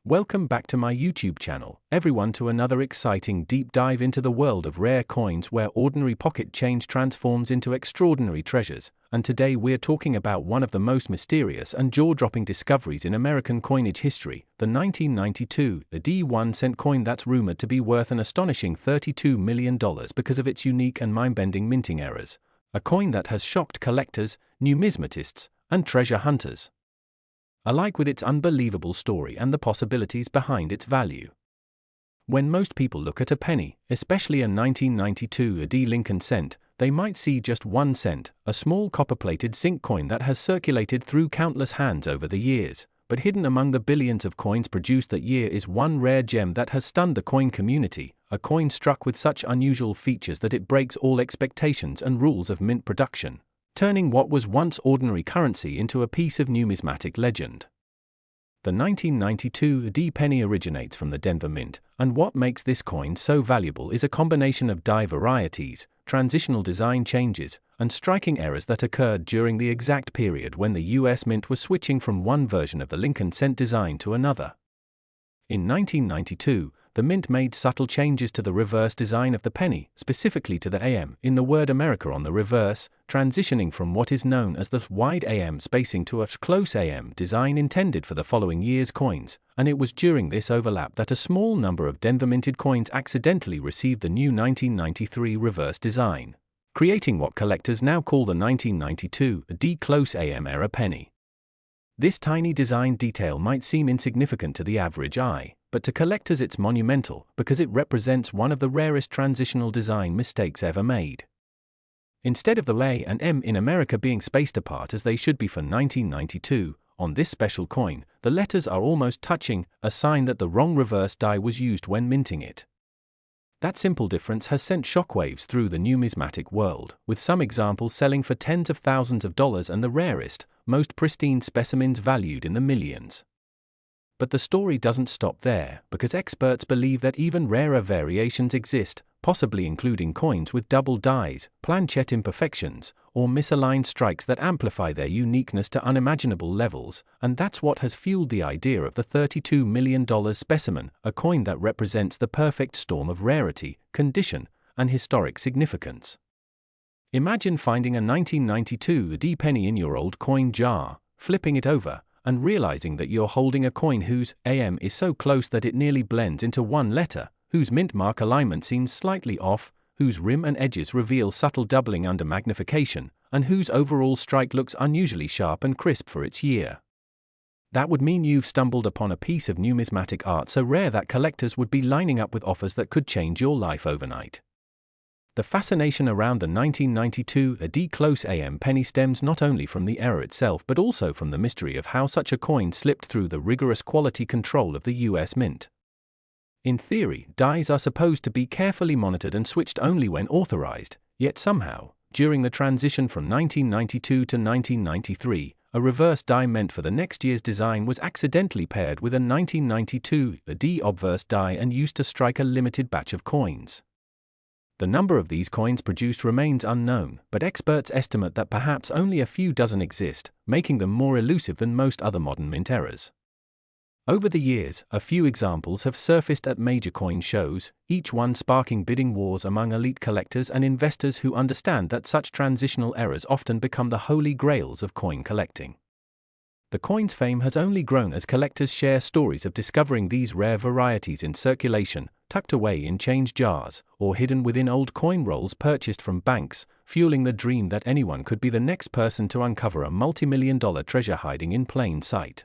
Welcome back to my YouTube channel, everyone, to another exciting deep dive into the world of rare coins where ordinary pocket change transforms into extraordinary treasures. And today we're talking about one of the most mysterious and jaw-dropping discoveries in American coinage history, the 1992 D1 coin that's rumored to be worth an astonishing $32 million because of its unique and mind-bending minting errors. A coin that has shocked collectors, numismatists, and treasure hunters alike with its unbelievable story and the possibilities behind its value. When most people look at a penny, especially a 1992 D Lincoln cent, they might see just 1 cent, a small copper-plated zinc coin that has circulated through countless hands over the years. But hidden among the billions of coins produced that year is one rare gem that has stunned the coin community, a coin struck with such unusual features that it breaks all expectations and rules of mint production, turning what was once ordinary currency into a piece of numismatic legend. The 1992 D penny originates from the Denver Mint, and what makes this coin so valuable is a combination of die varieties, transitional design changes, and striking errors that occurred during the exact period when the US Mint was switching from one version of the Lincoln cent design to another. In 1992, the Mint made subtle changes to the reverse design of the penny, specifically to the AM in the word America on the reverse, transitioning from what is known as the wide AM spacing to a close AM design intended for the following year's coins, and it was during this overlap that a small number of Denver minted coins accidentally received the new 1993 reverse design, creating what collectors now call the 1992 D close AM era penny. This tiny design detail might seem insignificant to the average eye, but to collectors it's monumental because it represents one of the rarest transitional design mistakes ever made. Instead of the A and M in America being spaced apart as they should be for 1992, on this special coin, the letters are almost touching, a sign that the wrong reverse die was used when minting it. That simple difference has sent shockwaves through the numismatic world, with some examples selling for tens of thousands of dollars and the rarest, most pristine specimens valued in the millions. But the story doesn't stop there, because experts believe that even rarer variations exist, possibly including coins with double dies, planchette imperfections, or misaligned strikes that amplify their uniqueness to unimaginable levels, and that's what has fueled the idea of the $32 million specimen, a coin that represents the perfect storm of rarity, condition, and historic significance. Imagine finding a 1992 D penny in your old coin jar, flipping it over, and realizing that you're holding a coin whose AM is so close that it nearly blends into one letter, whose mint mark alignment seems slightly off, whose rim and edges reveal subtle doubling under magnification, and whose overall strike looks unusually sharp and crisp for its year. That would mean you've stumbled upon a piece of numismatic art so rare that collectors would be lining up with offers that could change your life overnight. The fascination around the 1992 D close AM penny stems not only from the error itself but also from the mystery of how such a coin slipped through the rigorous quality control of the US Mint. In theory, dies are supposed to be carefully monitored and switched only when authorized, yet somehow, during the transition from 1992 to 1993, a reverse die meant for the next year's design was accidentally paired with a 1992 D obverse die and used to strike a limited batch of coins. The number of these coins produced remains unknown, but experts estimate that perhaps only a few dozen exist, making them more elusive than most other modern mint errors. Over the years, a few examples have surfaced at major coin shows, each one sparking bidding wars among elite collectors and investors who understand that such transitional errors often become the holy grails of coin collecting. The coin's fame has only grown as collectors share stories of discovering these rare varieties in circulation, tucked away in change jars, or hidden within old coin rolls purchased from banks, fueling the dream that anyone could be the next person to uncover a multi-million-dollar treasure hiding in plain sight.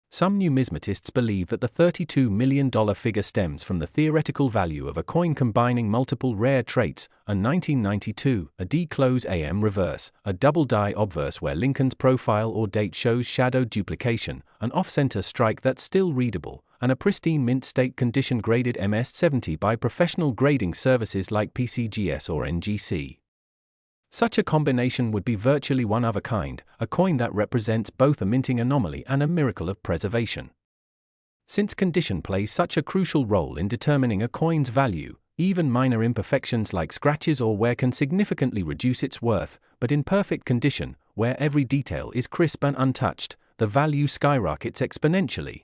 Some numismatists believe that the $32 million figure stems from the theoretical value of a coin combining multiple rare traits, a 1992 D close AM reverse, a double die obverse where Lincoln's profile or date shows shadowed duplication, an off-center strike that's still readable, and a pristine mint state condition graded MS-70 by professional grading services like PCGS or NGC. Such a combination would be virtually one of a kind, a coin that represents both a minting anomaly and a miracle of preservation. Since condition plays such a crucial role in determining a coin's value, even minor imperfections like scratches or wear can significantly reduce its worth, but in perfect condition, where every detail is crisp and untouched, the value skyrockets exponentially.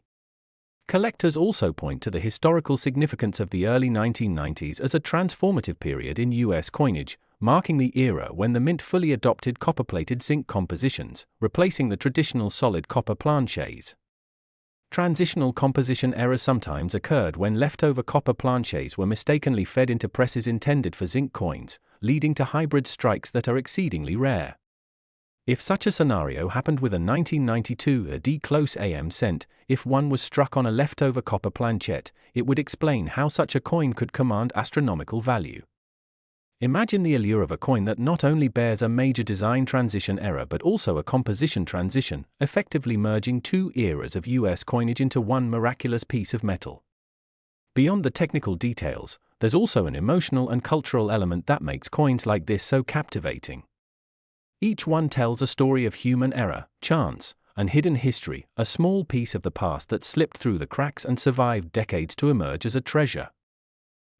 Collectors also point to the historical significance of the early 1990s as a transformative period in US coinage, marking the era when the mint fully adopted copper-plated zinc compositions, replacing the traditional solid copper planchets. Transitional composition errors sometimes occurred when leftover copper planchets were mistakenly fed into presses intended for zinc coins, leading to hybrid strikes that are exceedingly rare. If such a scenario happened with a 1992 AD close AM cent, if one was struck on a leftover copper planchet, it would explain how such a coin could command astronomical value. Imagine the allure of a coin that not only bears a major design transition error but also a composition transition, effectively merging two eras of US coinage into one miraculous piece of metal. Beyond the technical details, there's also an emotional and cultural element that makes coins like this so captivating. Each one tells a story of human error, chance, and hidden history, a small piece of the past that slipped through the cracks and survived decades to emerge as a treasure.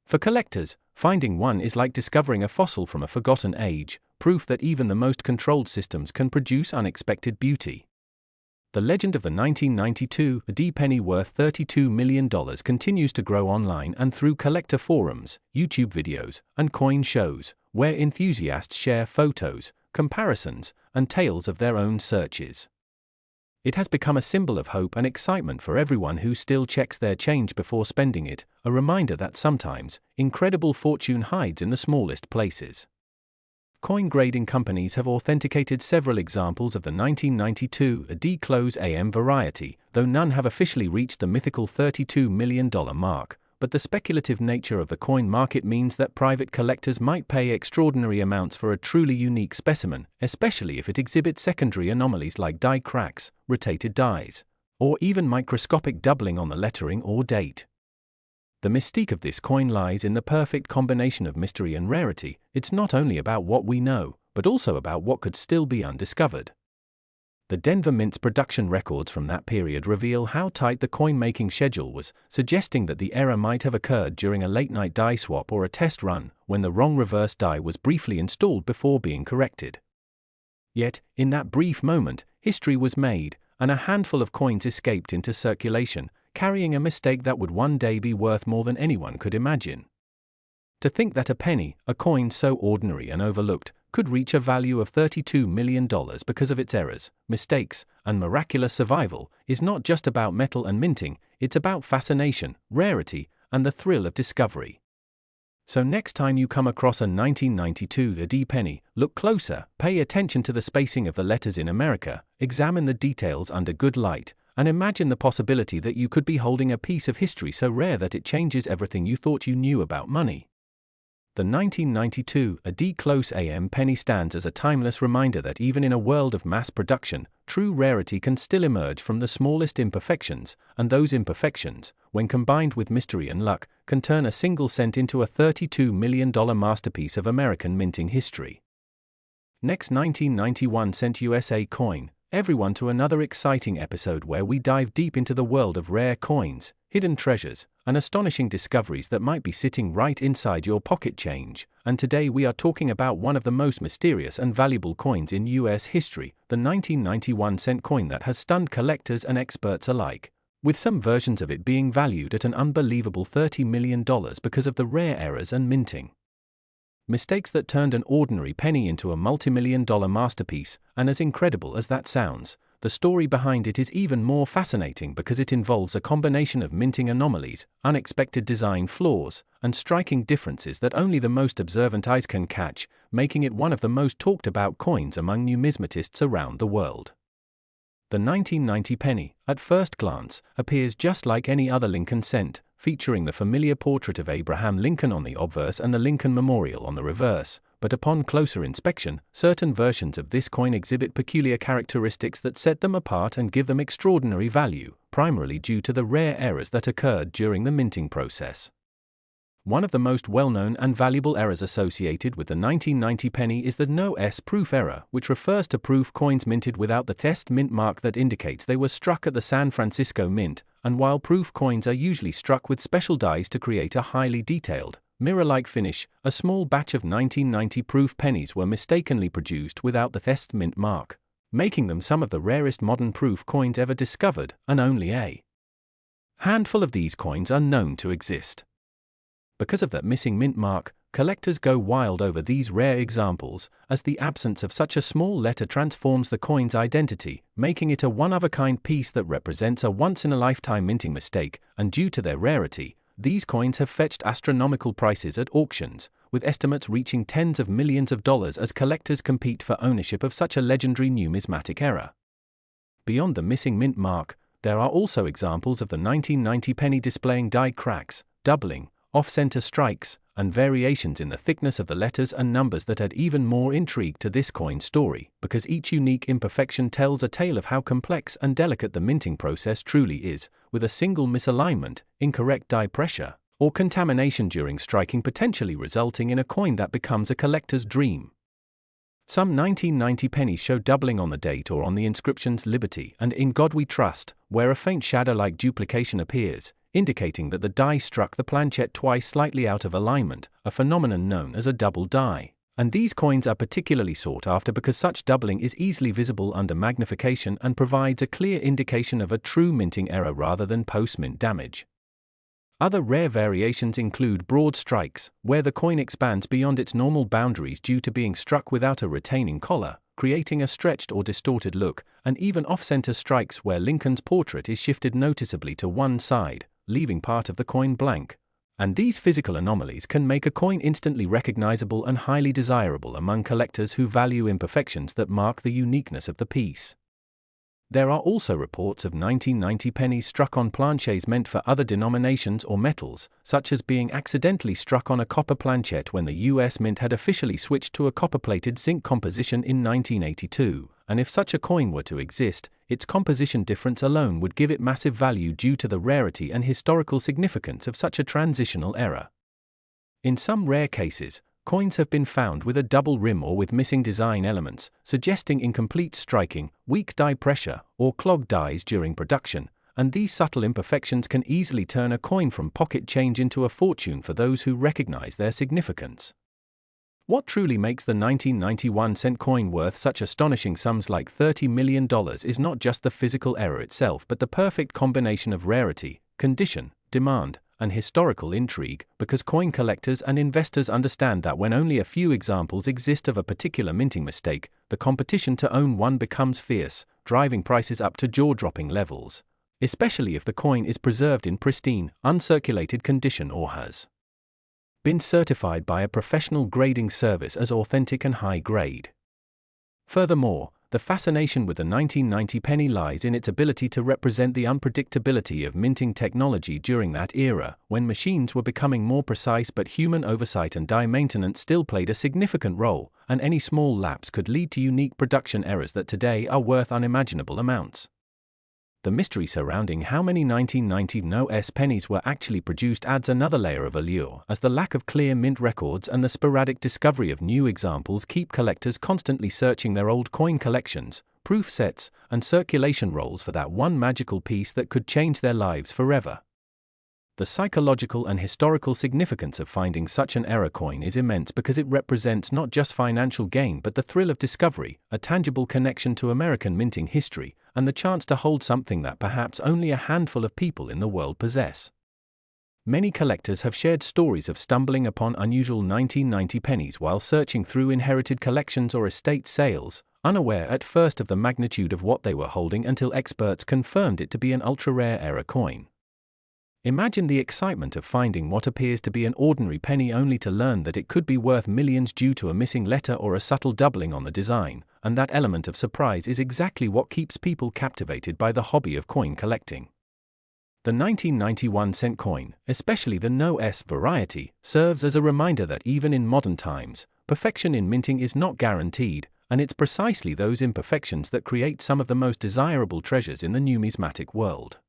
For collectors, finding one is like discovering a fossil from a forgotten age, proof that even the most controlled systems can produce unexpected beauty. The legend of the 1992 AD penny worth $32 million continues to grow online and through collector forums, YouTube videos, and coin shows, where enthusiasts share photos, comparisons, and tales of their own searches. It has become a symbol of hope and excitement for everyone who still checks their change before spending it, a reminder that sometimes, incredible fortune hides in the smallest places. Coin grading companies have authenticated several examples of the 1992 AD close AM variety, though none have officially reached the mythical $32 million mark. But the speculative nature of the coin market means that private collectors might pay extraordinary amounts for a truly unique specimen, especially if it exhibits secondary anomalies like die cracks, rotated dies, or even microscopic doubling on the lettering or date. The mystique of this coin lies in the perfect combination of mystery and rarity. It's not only about what we know, but also about what could still be undiscovered. The Denver Mint's production records from that period reveal how tight the coin-making schedule was, suggesting that the error might have occurred during a late-night die swap or a test run, when the wrong reverse die was briefly installed before being corrected. Yet, in that brief moment, history was made, and a handful of coins escaped into circulation, carrying a mistake that would one day be worth more than anyone could imagine. To think that a penny, a coin so ordinary and overlooked, could reach a value of $32 million because of its errors, mistakes, and miraculous survival, is not just about metal and minting, it's about fascination, rarity, and the thrill of discovery. So next time you come across a 1992 AD penny, look closer, pay attention to the spacing of the letters in America, examine the details under good light, and imagine the possibility that you could be holding a piece of history so rare that it changes everything you thought you knew about money. The 1992 AD close AM penny stands as a timeless reminder that even in a world of mass production, true rarity can still emerge from the smallest imperfections, and those imperfections, when combined with mystery and luck, can turn a single cent into a $32 million masterpiece of American minting history. Next 1991 cent USA coin, everyone to another exciting episode where we dive deep into the world of rare coins, hidden treasures, and astonishing discoveries that might be sitting right inside your pocket change. And today we are talking about one of the most mysterious and valuable coins in US history, the 1991 cent coin that has stunned collectors and experts alike, with some versions of it being valued at an unbelievable $30 million because of the rare errors and minting. Mistakes that turned an ordinary penny into a multi-million-dollar masterpiece, and as incredible as that sounds, the story behind it is even more fascinating because it involves a combination of minting anomalies, unexpected design flaws, and striking differences that only the most observant eyes can catch, making it one of the most talked about coins among numismatists around the world. The 1990 penny, at first glance, appears just like any other Lincoln cent, featuring the familiar portrait of Abraham Lincoln on the obverse and the Lincoln Memorial on the reverse, but upon closer inspection, certain versions of this coin exhibit peculiar characteristics that set them apart and give them extraordinary value, primarily due to the rare errors that occurred during the minting process. One of the most well-known and valuable errors associated with the 1990 penny is the no-S proof error, which refers to proof coins minted without the test mint mark that indicates they were struck at the San Francisco Mint, and while proof coins are usually struck with special dies to create a highly detailed, mirror-like finish, a small batch of 1990 proof pennies were mistakenly produced without the test mint mark, making them some of the rarest modern proof coins ever discovered, and only a handful of these coins are known to exist. Because of that missing mint mark, collectors go wild over these rare examples, as the absence of such a small letter transforms the coin's identity, making it a one-of-a-kind piece that represents a once-in-a-lifetime minting mistake, and due to their rarity, these coins have fetched astronomical prices at auctions, with estimates reaching tens of millions of dollars as collectors compete for ownership of such a legendary numismatic error. Beyond the missing mint mark, there are also examples of the 1990 penny displaying die cracks, doubling, off-center strikes, and variations in the thickness of the letters and numbers that add even more intrigue to this coin story, because each unique imperfection tells a tale of how complex and delicate the minting process truly is, with a single misalignment, incorrect die pressure, or contamination during striking potentially resulting in a coin that becomes a collector's dream. Some 1990 pennies show doubling on the date or on the inscriptions Liberty and In God We Trust, where a faint shadow-like duplication appears, indicating that the die struck the planchette twice slightly out of alignment, a phenomenon known as a double die. And these coins are particularly sought after because such doubling is easily visible under magnification and provides a clear indication of a true minting error rather than post-mint damage. Other rare variations include broad strikes, where the coin expands beyond its normal boundaries due to being struck without a retaining collar, creating a stretched or distorted look, and even off-center strikes where Lincoln's portrait is shifted noticeably to one side, leaving part of the coin blank. And these physical anomalies can make a coin instantly recognizable and highly desirable among collectors who value imperfections that mark the uniqueness of the piece. There are also reports of 1990 pennies struck on planchets meant for other denominations or metals, such as being accidentally struck on a copper planchette when the US Mint had officially switched to a copper-plated zinc composition in 1982, and if such a coin were to exist, its composition difference alone would give it massive value due to the rarity and historical significance of such a transitional error. In some rare cases, coins have been found with a double rim or with missing design elements, suggesting incomplete striking, weak die pressure, or clogged dies during production, and these subtle imperfections can easily turn a coin from pocket change into a fortune for those who recognize their significance. What truly makes the 1991-cent coin worth such astonishing sums like $30 million is not just the physical error itself but the perfect combination of rarity, condition, demand, and historical intrigue, because coin collectors and investors understand that when only a few examples exist of a particular minting mistake, the competition to own one becomes fierce, driving prices up to jaw-dropping levels, especially if the coin is preserved in pristine, uncirculated condition or has been certified by a professional grading service as authentic and high-grade. Furthermore, the fascination with the 1990 penny lies in its ability to represent the unpredictability of minting technology during that era, when machines were becoming more precise but human oversight and die maintenance still played a significant role, and any small lapse could lead to unique production errors that today are worth unimaginable amounts. The mystery surrounding how many 1990 no-S pennies were actually produced adds another layer of allure, as the lack of clear mint records and the sporadic discovery of new examples keep collectors constantly searching their old coin collections, proof sets, and circulation rolls for that one magical piece that could change their lives forever. The psychological and historical significance of finding such an error coin is immense because it represents not just financial gain but the thrill of discovery, a tangible connection to American minting history, and the chance to hold something that perhaps only a handful of people in the world possess. Many collectors have shared stories of stumbling upon unusual 1990 pennies while searching through inherited collections or estate sales, unaware at first of the magnitude of what they were holding until experts confirmed it to be an ultra-rare error coin. Imagine the excitement of finding what appears to be an ordinary penny only to learn that it could be worth millions due to a missing letter or a subtle doubling on the design, and that element of surprise is exactly what keeps people captivated by the hobby of coin collecting. The 1991-cent coin, especially the no-S variety, serves as a reminder that even in modern times, perfection in minting is not guaranteed, and it's precisely those imperfections that create some of the most desirable treasures in the numismatic world.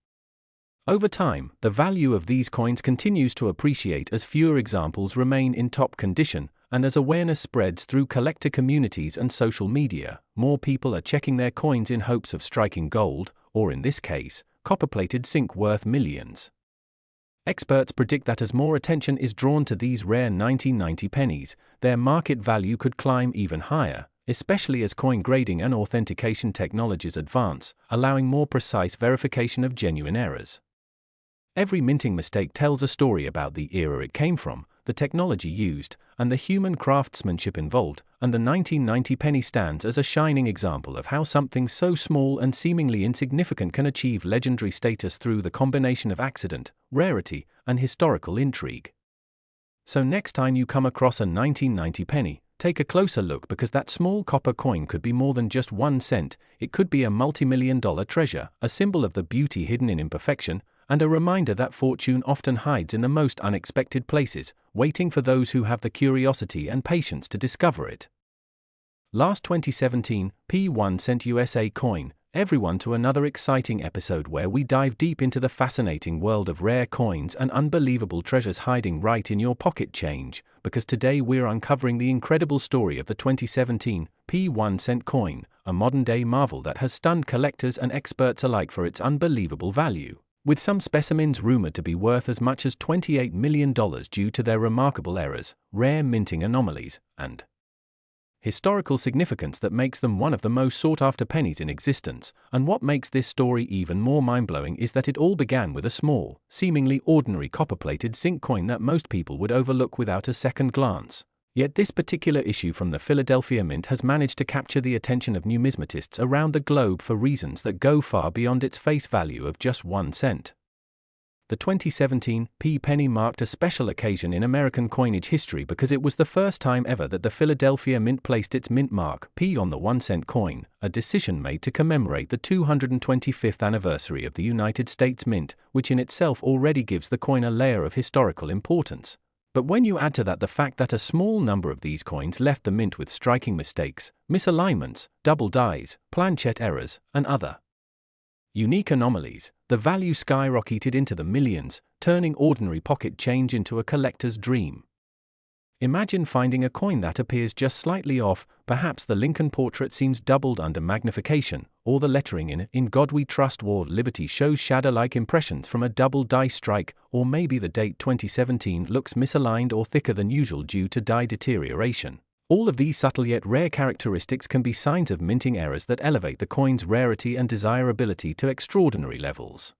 Over time, the value of these coins continues to appreciate as fewer examples remain in top condition, and as awareness spreads through collector communities and social media, more people are checking their coins in hopes of striking gold, or in this case, copper-plated zinc worth millions. Experts predict that as more attention is drawn to these rare 1990 pennies, their market value could climb even higher, especially as coin grading and authentication technologies advance, allowing more precise verification of genuine errors. Every minting mistake tells a story about the era it came from, the technology used, and the human craftsmanship involved, and the 1990 penny stands as a shining example of how something so small and seemingly insignificant can achieve legendary status through the combination of accident, rarity, and historical intrigue. So next time you come across a 1990 penny, take a closer look, because that small copper coin could be more than just 1 cent. It could be a multi-million-dollar treasure, a symbol of the beauty hidden in imperfection, and a reminder that fortune often hides in the most unexpected places, waiting for those who have the curiosity and patience to discover it. Last 2017, P1 cent USA coin. Everyone to another exciting episode where we dive deep into the fascinating world of rare coins and unbelievable treasures hiding right in your pocket change, because today we're uncovering the incredible story of the 2017 P1 cent coin, a modern-day marvel that has stunned collectors and experts alike for its unbelievable value, with some specimens rumored to be worth as much as $28 million due to their remarkable errors, rare minting anomalies, and historical significance that makes them one of the most sought-after pennies in existence. And what makes this story even more mind-blowing is that it all began with a small, seemingly ordinary copper-plated zinc coin that most people would overlook without a second glance. Yet this particular issue from the Philadelphia Mint has managed to capture the attention of numismatists around the globe for reasons that go far beyond its face value of just 1 cent. The 2017 P penny marked a special occasion in American coinage history because it was the first time ever that the Philadelphia Mint placed its mint mark P on the 1 cent coin, a decision made to commemorate the 225th anniversary of the United States Mint, which in itself already gives the coin a layer of historical importance. But when you add to that the fact that a small number of these coins left the mint with striking mistakes, misalignments, double dies, planchette errors, and other unique anomalies, the value skyrocketed into the millions, turning ordinary pocket change into a collector's dream. Imagine finding a coin that appears just slightly off. Perhaps the Lincoln portrait seems doubled under magnification, or the lettering in God We Trust War Liberty shows shadow-like impressions from a double die strike, or maybe the date 2017 looks misaligned or thicker than usual due to die deterioration. All of these subtle yet rare characteristics can be signs of minting errors that elevate the coin's rarity and desirability to extraordinary levels.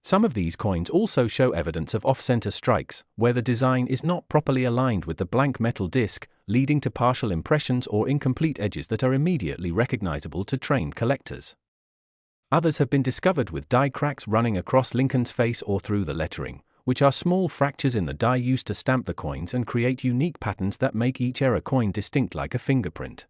Some of these coins also show evidence of off-center strikes, where the design is not properly aligned with the blank metal disc, leading to partial impressions or incomplete edges that are immediately recognizable to trained collectors. Others have been discovered with die cracks running across Lincoln's face or through the lettering, which are small fractures in the die used to stamp the coins and create unique patterns that make each error coin distinct like a fingerprint.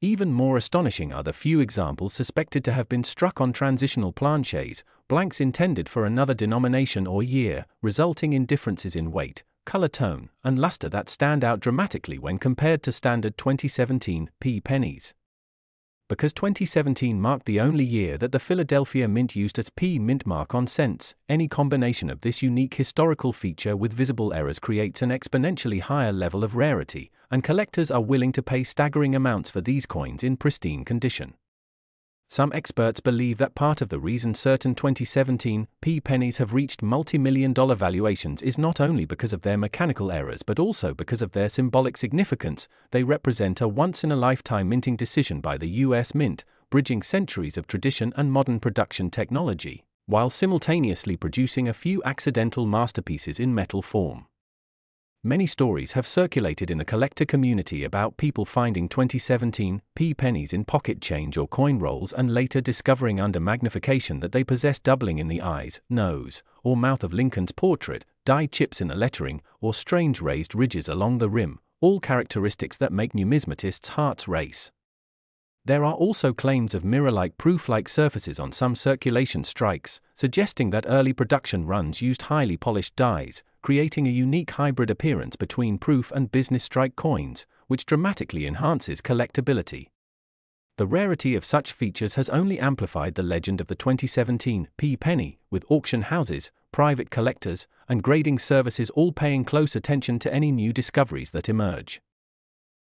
Even more astonishing are the few examples suspected to have been struck on transitional planchets, blanks intended for another denomination or year, resulting in differences in weight, color tone, and luster that stand out dramatically when compared to standard 2017 P pennies. Because 2017 marked the only year that the Philadelphia Mint used its P mint mark on cents, any combination of this unique historical feature with visible errors creates an exponentially higher level of rarity, and collectors are willing to pay staggering amounts for these coins in pristine condition. Some experts believe that part of the reason certain 2017 P pennies have reached multi-million-dollar valuations is not only because of their mechanical errors but also because of their symbolic significance. They represent a once-in-a-lifetime minting decision by the U.S. Mint, bridging centuries of tradition and modern production technology, while simultaneously producing a few accidental masterpieces in metal form. Many stories have circulated in the collector community about people finding 2017 P pennies in pocket change or coin rolls and later discovering under magnification that they possess doubling in the eyes, nose, or mouth of Lincoln's portrait, die chips in the lettering, or strange raised ridges along the rim, all characteristics that make numismatists' hearts race. There are also claims of mirror-like proof-like surfaces on some circulation strikes, suggesting that early production runs used highly polished dies, creating a unique hybrid appearance between proof and business strike coins, which dramatically enhances collectability. The rarity of such features has only amplified the legend of the 2017 P penny, with auction houses, private collectors, and grading services all paying close attention to any new discoveries that emerge.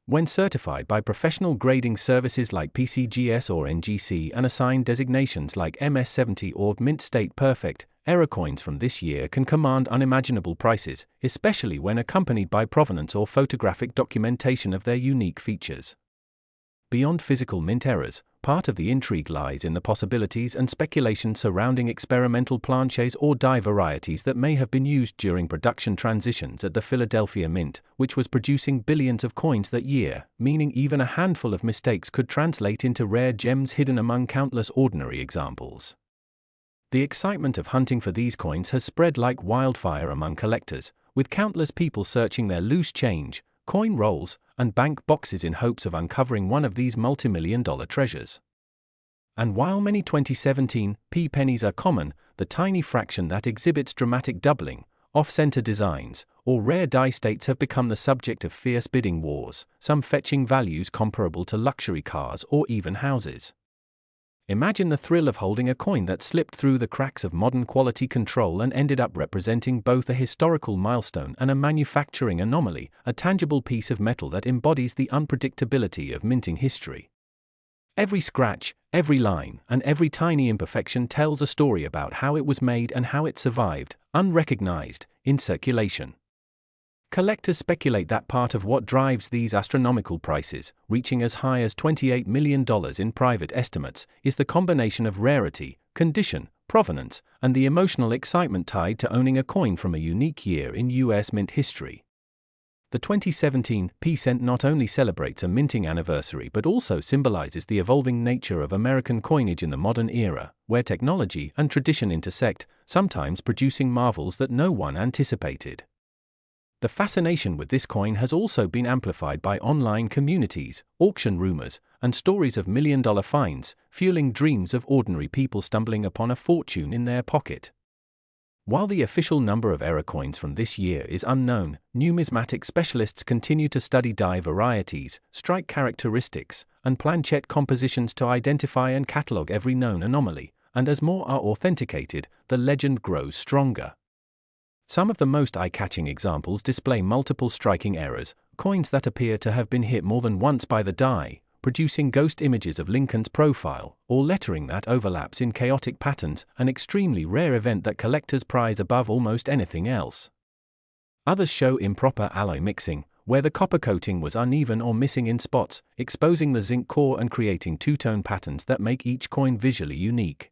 When certified by professional grading services like PCGS or NGC and assigned designations like MS70 or Mint State Perfect, error coins from this year can command unimaginable prices, especially when accompanied by provenance or photographic documentation of their unique features. Beyond physical mint errors, part of the intrigue lies in the possibilities and speculation surrounding experimental planches or die varieties that may have been used during production transitions at the Philadelphia Mint, which was producing billions of coins that year, meaning even a handful of mistakes could translate into rare gems hidden among countless ordinary examples. The excitement of hunting for these coins has spread like wildfire among collectors, with countless people searching their loose change, coin rolls, and bank boxes in hopes of uncovering one of these multi-million-dollar treasures. And while many 2017 p pennies are common, the tiny fraction that exhibits dramatic doubling, off-center designs, or rare die states have become the subject of fierce bidding wars, some fetching values comparable to luxury cars or even houses. Imagine the thrill of holding a coin that slipped through the cracks of modern quality control and ended up representing both a historical milestone and a manufacturing anomaly, a tangible piece of metal that embodies the unpredictability of minting history. Every scratch, every line, and every tiny imperfection tells a story about how it was made and how it survived, unrecognized, in circulation. Collectors speculate that part of what drives these astronomical prices, reaching as high as $28 million in private estimates, is the combination of rarity, condition, provenance, and the emotional excitement tied to owning a coin from a unique year in U.S. mint history. The 2017 p-cent not only celebrates a minting anniversary but also symbolizes the evolving nature of American coinage in the modern era, where technology and tradition intersect, sometimes producing marvels that no one anticipated. The fascination with this coin has also been amplified by online communities, auction rumors, and stories of million-dollar finds, fueling dreams of ordinary people stumbling upon a fortune in their pocket. While the official number of error coins from this year is unknown, numismatic specialists continue to study die varieties, strike characteristics, and planchette compositions to identify and catalog every known anomaly, and as more are authenticated, the legend grows stronger. Some of the most eye-catching examples display multiple striking errors, coins that appear to have been hit more than once by the die, producing ghost images of Lincoln's profile, or lettering that overlaps in chaotic patterns, an extremely rare event that collectors prize above almost anything else. Others show improper alloy mixing, where the copper coating was uneven or missing in spots, exposing the zinc core and creating two-tone patterns that make each coin visually unique.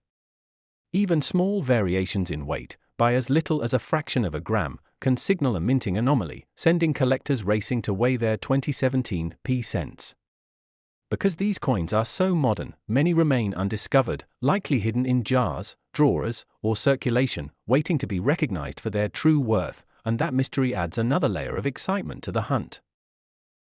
Even small variations in weight, by as little as a fraction of a gram, can signal a minting anomaly, sending collectors racing to weigh their 2017 p-cents. Because these coins are so modern, many remain undiscovered, likely hidden in jars, drawers, or circulation, waiting to be recognized for their true worth, and that mystery adds another layer of excitement to the hunt.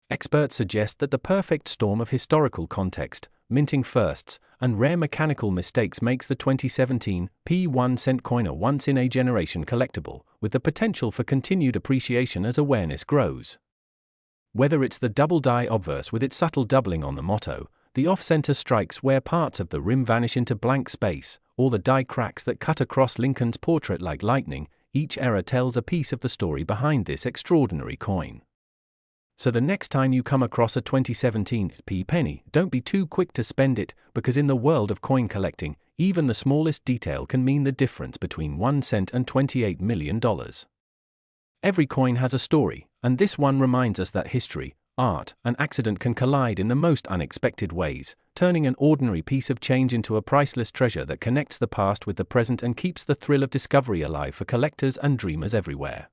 Experts suggest that the perfect storm of historical context, minting firsts, and rare mechanical mistakes makes the 2017 p-1-cent coin a once-in-a-generation collectible, with the potential for continued appreciation as awareness grows. Whether it's the double die obverse with its subtle doubling on the motto, the off-center strikes where parts of the rim vanish into blank space, or the die cracks that cut across Lincoln's portrait like lightning, each error tells a piece of the story behind this extraordinary coin. So the next time you come across a 2017 p-penny, don't be too quick to spend it, because in the world of coin collecting, even the smallest detail can mean the difference between 1 cent and $28 million. Every coin has a story, and this one reminds us that history, art, and accident can collide in the most unexpected ways, turning an ordinary piece of change into a priceless treasure that connects the past with the present and keeps the thrill of discovery alive for collectors and dreamers everywhere.